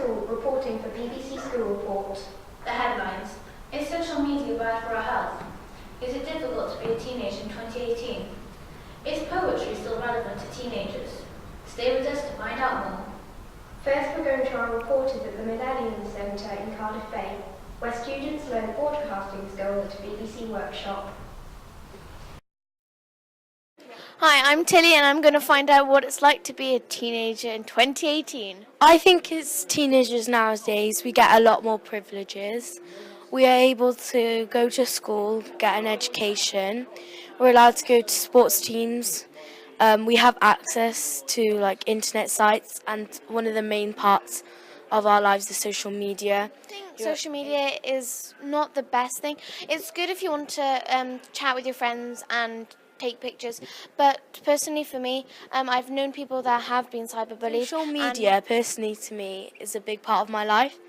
School reporting for BBC School Report. The headlines. Is social media bad for our health? Is it difficult to be a teenager in 2018? Is poetry still relevant to teenagers? Stay with us to find out more. First, we're going to our reporters at the Millennium Centre in Cardiff Bay, where students learn broadcasting skills at a BBC workshop. Hi, I'm Tilly and I'm going to find out what it's like to be a teenager in 2018. I think as teenagers nowadays we get a lot more privileges. We are able to go to school, get an education. We're allowed to go to sports teams. We have access to internet sites, and one of the main parts of our lives is social media. I think social media is not the best thing. It's good if you want to chat with your friends and take pictures, but personally for me, I've known people that have been cyberbullied. Social media, personally to me, is a big part of my life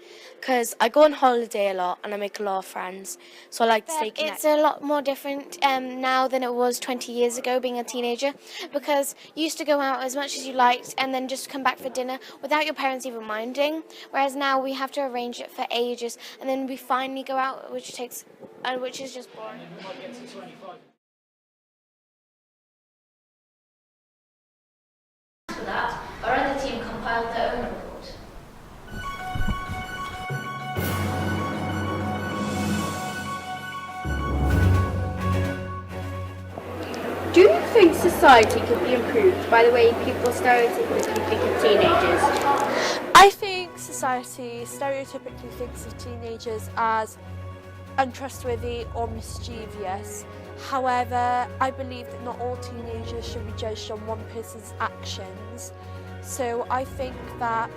because I go on holiday a lot and I make a lot of friends, so I like to stay connected. It's a lot more different now than it was 20 years ago being a teenager, because you used to go out as much as you liked and then just come back for dinner without your parents even minding, whereas now we have to arrange it for ages and then we finally go out, which is just boring. For that, our other team compiled their own report. Do you think society could be improved by the way people stereotypically think of teenagers? I think society stereotypically thinks of teenagers as untrustworthy or mischievous. However, I believe that not all teenagers should be judged on one person's actions. So I think that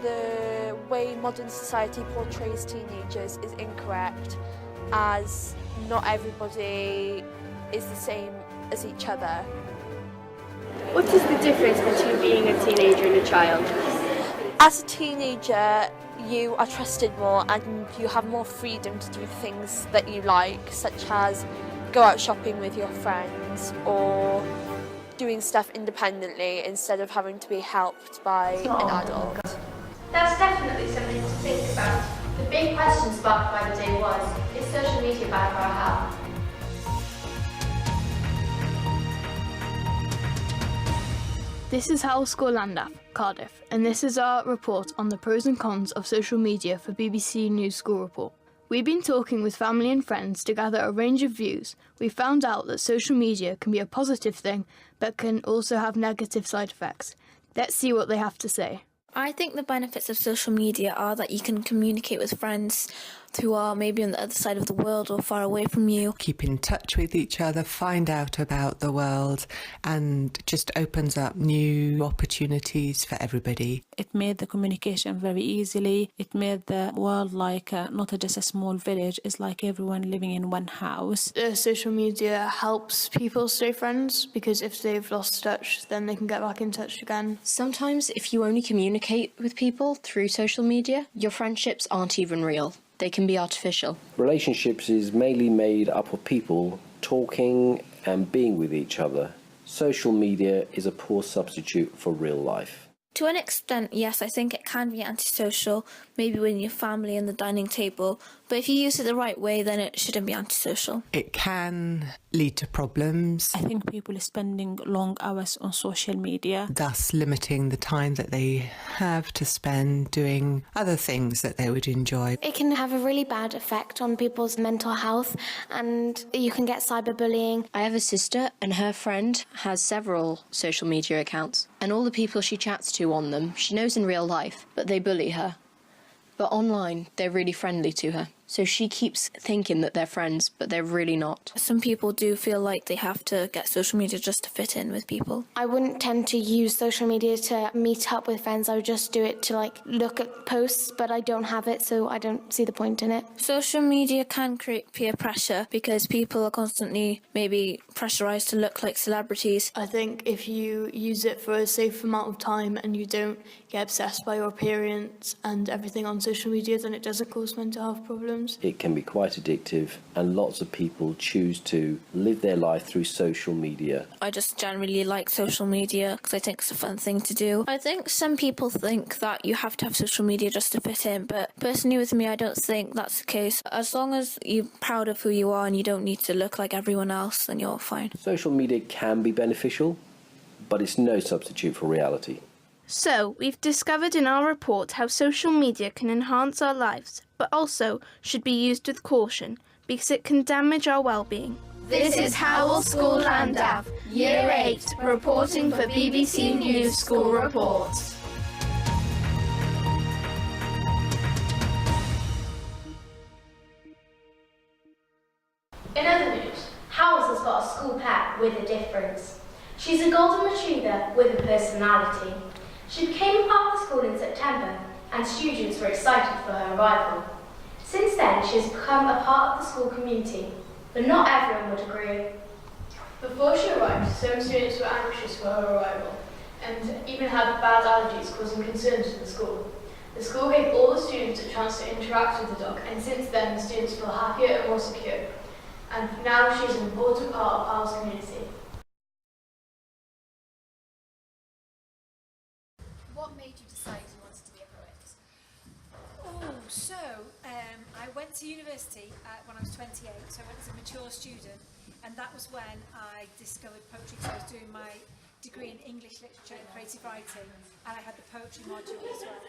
the way modern society portrays teenagers is incorrect, as not everybody is the same as each other. What is the difference between being a teenager and a child? As a teenager, you are trusted more and you have more freedom to do things that you like, such as go out shopping with your friends or doing stuff independently instead of having to be helped by an adult. That's definitely something to think about. The big question sparked by the day was, is social media bad for our health? This is Howell School Landaf, Cardiff, and this is our report on the pros and cons of social media for BBC News School Report. We've been talking with family and friends to gather a range of views. We found out that social media can be a positive thing, but can also have negative side effects. Let's see what they have to say. I think the benefits of social media are that you can communicate with friends who are maybe on the other side of the world or far away from you. Keep in touch with each other, find out about the world, and just opens up new opportunities for everybody. It made the communication very easily. It made the world like not just a small village, it's like everyone living in one house. Social media helps people stay friends because if they've lost touch, then they can get back in touch again. Sometimes if you only communicate with people through social media, your friendships aren't even real. They can be artificial. Relationships is mainly made up of people talking and being with each other. Social media is a poor substitute for real life. To an extent, yes, I think it can be antisocial, maybe when your family and the dining table, but if you use it the right way, then it shouldn't be antisocial. It can lead to problems. I think people are spending long hours on social media, thus limiting the time that they have to spend doing other things that they would enjoy. It can have a really bad effect on people's mental health, and you can get cyberbullying. I have a sister and her friend has several social media accounts, and all the people she chats to on them she knows in real life, but they bully her. But online, they're really friendly to her. So she keeps thinking that they're friends, but they're really not. Some people do feel like they have to get social media just to fit in with people. I wouldn't tend to use social media to meet up with friends. I would just do it to look at posts, but I don't have it, so I don't see the point in it. Social media can create peer pressure because people are constantly maybe pressurised to look like celebrities. I think if you use it for a safe amount of time and you don't get obsessed by your appearance and everything on social media, then it doesn't cause mental health problems. sometimes. It can be quite addictive, and lots of people choose to live their life through social media. I just generally like social media because I think it's a fun thing to do. I think some people think that you have to have social media just to fit in, but personally with me, I don't think that's the case. As long as you're proud of who you are and you don't need to look like everyone else, then you're fine. Social media can be beneficial, but it's no substitute for reality. So, we've discovered in our report how social media can enhance our lives, but also should be used with caution because it can damage our well-being. This is Howell School Llandaff, Year 8, reporting for BBC News School Report. In other news, Howell has got a school pet with a difference. She's a golden retriever with a personality. She became part of the school in September, and students were excited for her arrival. Since then, she has become a part of the school community, but not everyone would agree. Before she arrived, some students were anxious for her arrival, and even had bad allergies causing concerns in the school. The school gave all the students a chance to interact with the dog, and since then the students feel happier and more secure. And now she is an important part of Howell's community. What made you decide you wanted to be a poet? I went to university when I was 28, so I went as a mature student, and that was when I discovered poetry. So I was doing my degree in English literature and creative writing, and I had the poetry module as well,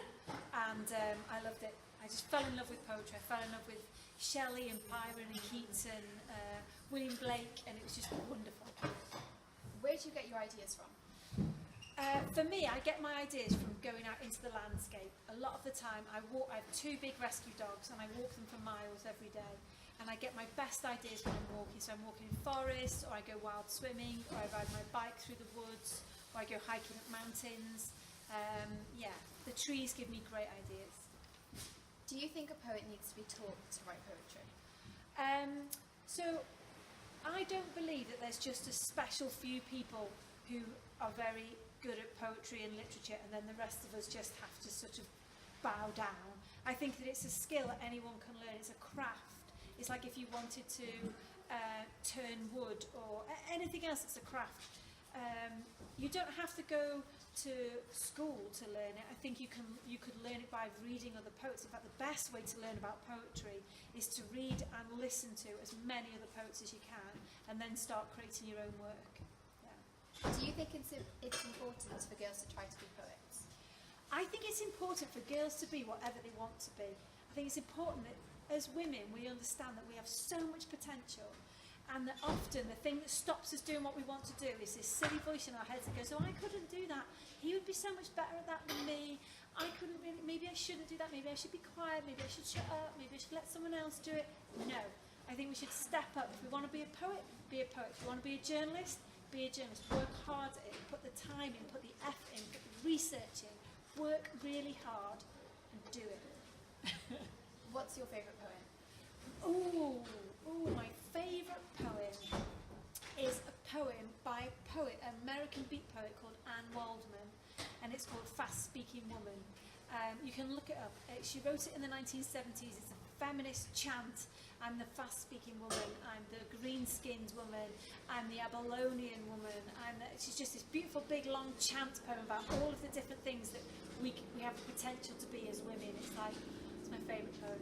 and I loved it. I just fell in love with poetry. I fell in love with Shelley and Byron and Keats and William Blake, and it was just wonderful. Where do you get your ideas from? For me, I get my ideas from going out into the landscape. A lot of the time I have 2 big rescue dogs and I walk them for miles every day, and I get my best ideas when I'm walking. So I'm walking in forests, or I go wild swimming, or I ride my bike through the woods, or I go hiking up mountains. The trees give me great ideas. Do you think a poet needs to be taught to write poetry? So I don't believe that there's just a special few people who are very good at poetry and literature, and then the rest of us just have to sort of bow down. I think that it's a skill that anyone can learn. It's a craft. It's like if you wanted to turn wood or anything else that's a craft. You don't have to go to school to learn it. I think you could learn it by reading other poets. In fact, the best way to learn about poetry is to read and listen to as many other poets as you can, and then start creating your own work. Do you think it's important for girls to try to be poets? I think it's important for girls to be whatever they want to be. I think it's important that as women we understand that we have so much potential, and that often the thing that stops us doing what we want to do is this silly voice in our heads that goes, oh, I couldn't do that. He would be so much better at that than me. I couldn't really, maybe I shouldn't do that. Maybe I should be quiet. Maybe I should shut up. Maybe I should let someone else do it. No. I think we should step up. If we want to be a poet, be a poet. If we want to be a journalist, be a journalist. Work hard at it. Put the time in. Put the effort in. Put the research in. Work really hard and do it. What's your favourite poem? My favourite poem is a poem by an American beat poet called Anne Waldman, and it's called Fast Speaking Woman. You can look it up. She wrote it in the 1970s. It's a feminist chant. I'm the fast-speaking woman, I'm the green-skinned woman, I'm the Babylonian woman, she's just this beautiful, big, long chant poem about all of the different things that we have the potential to be as women. It's my favourite poem.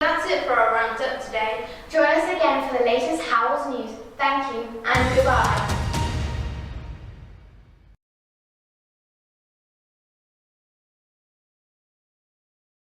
That's it for our roundup today. Join us again for the latest Howell's news. Thank you and goodbye.